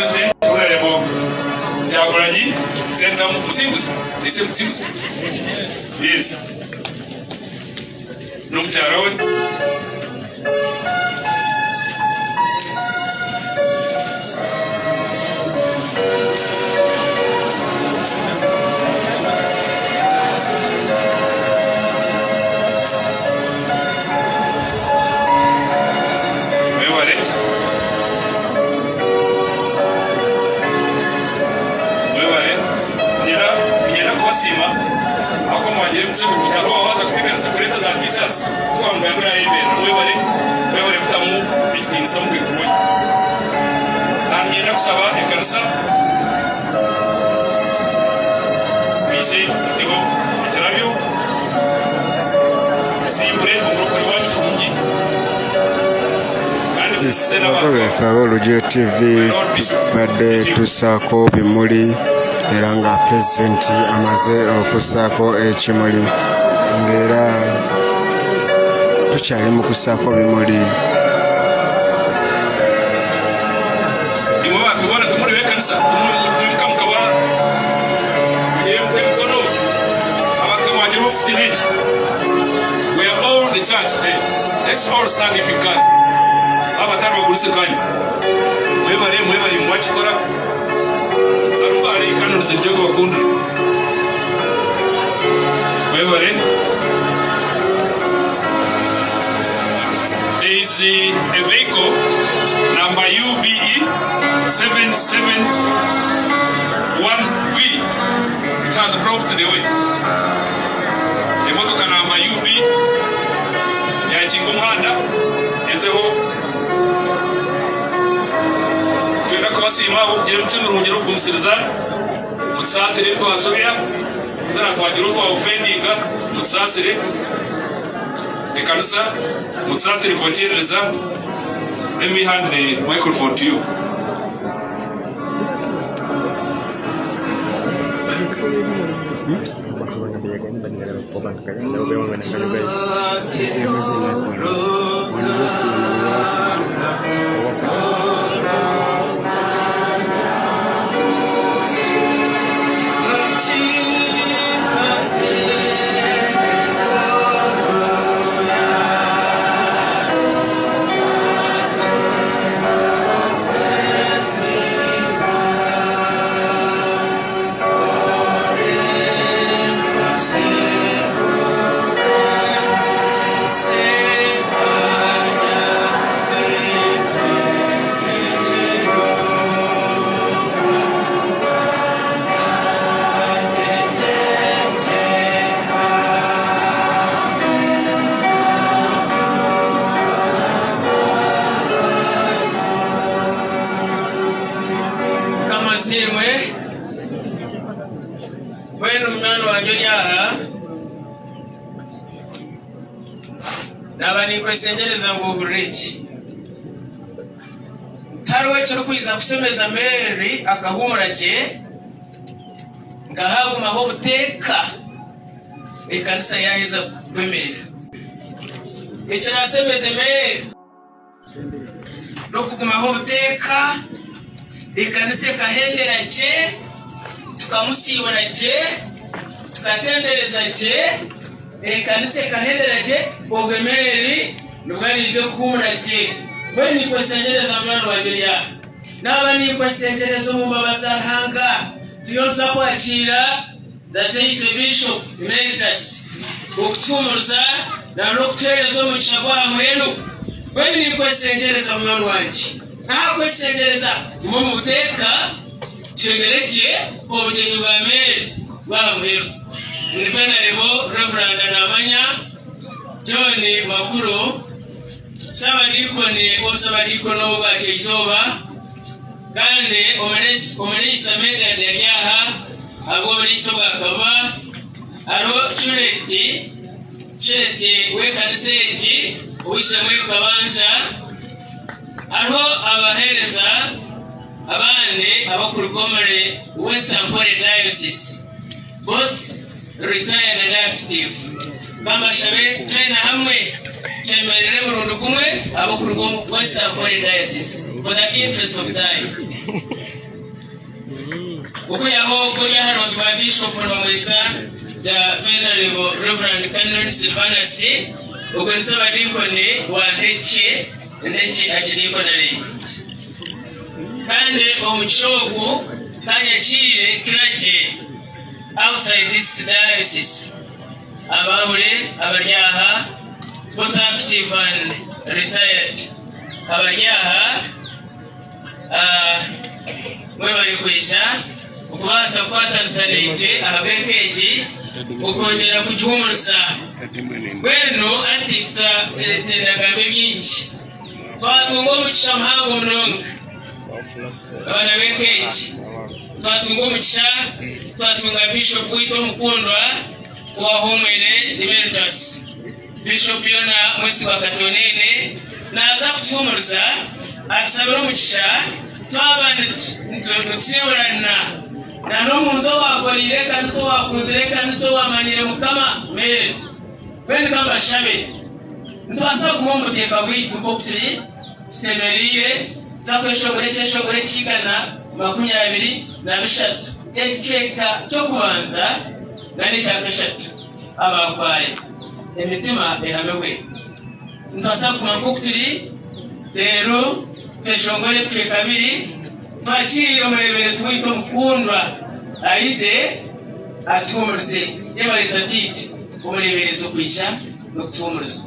President Honorable Jagulanyi Center Musimbuzi. This is Musimbuzi. Yes. Numucharawe. Lujo TV tubadde tusaako bimuli era nga pulezidenti amaze okusaako ekimuli ng'era tukyali mu kusaako bimuli. We are all the church today. Let's all stand if you can. Abataro kulisekanya. Mwebale mwachikora. Arubale ikano zenjogo wakundu. Mwebale. There is a vehicle number UBE 771V. It has blocked the way. Emotoka namba UB yachinga umuhanda ezeho twenda kubasima abo kugira umutima urugero rw'umusiriza mutsasire twasubira zana twagira utwa offendinga mutsasire ekanisa mutsasire vochereza. Let me hand the microphone to you. Nabani kwesengereza ngo uburechi tarwe cyo kwiza kusemeza Mary akahumuraje ngahaguma ho buteka ikanisa yaheza kwemerera icyo nasemeze Mary no kuguma ho buteka ikanisa kahenderaje tukamusiburaje tukatenderezaje ekanise kahenderaje obemeri nubanize kumuraje bani kwesengereza mwana wageria nabani kwesengereza mu babazarhanga tuyonza kwakira date bishop emeritus okutumuza na loktezo mu cyagwa muhelu bani kwesengereza mwana wanje na kwesengereza mu buteka cyegereje obugenyi bwa Mary bwa muhelu Nifanarebo Reverend Namanya John Makuro Sabadikoni Osabadikono Bachizoba Kande Omerisa Mega Deriaha Agoberisoba Kaba Aro Chureti Wekanseji Uishamwe Kabanja Aro Abahereza Abande Abakurukomere Western Pole Diocese both retired and active. Kama shabe tena hamwe chemerere burundu kumwe Abakurukomere Western Pole Diocese for the interest of time. uko yaho ko yaharozwa bishop n'amwita the venerable Reverend Canon Silvanus uko nsaba dikone wa ndeke akirikonare kandi omuchogo kanyakire kiraje outside this diocese abahule abalyaha both active and retired abalyaha mwe bari kwisha ukubasa kwatansanite ahabekeji ukongera kujumursa weno ati tutagambe byinshi twatungo mucisha mhango mnonga abana bekeji twatungo mucisha twatunga bishop wito mukundwa wa homwele Emeritus Bishop yona mwesi wa katonene naza kutumursa atisabira mucisha twabane tutsiurana na n'omuntu wakolire kanso wakunzire kanso wamanire mukama me bene kama shabe ntwasa kumomuteka bwitu kokutiri temerire zakweshogore kigana 23 ekicweka cyokubanza nani cyakeshatu abakwaye emitima ehamewe ntwasa kumakokutiri rero teshongore twekabiri twakiriye umureberezi wito mukundwa aize atumurze yaba litatiti umureberezi kwisha no kutumurza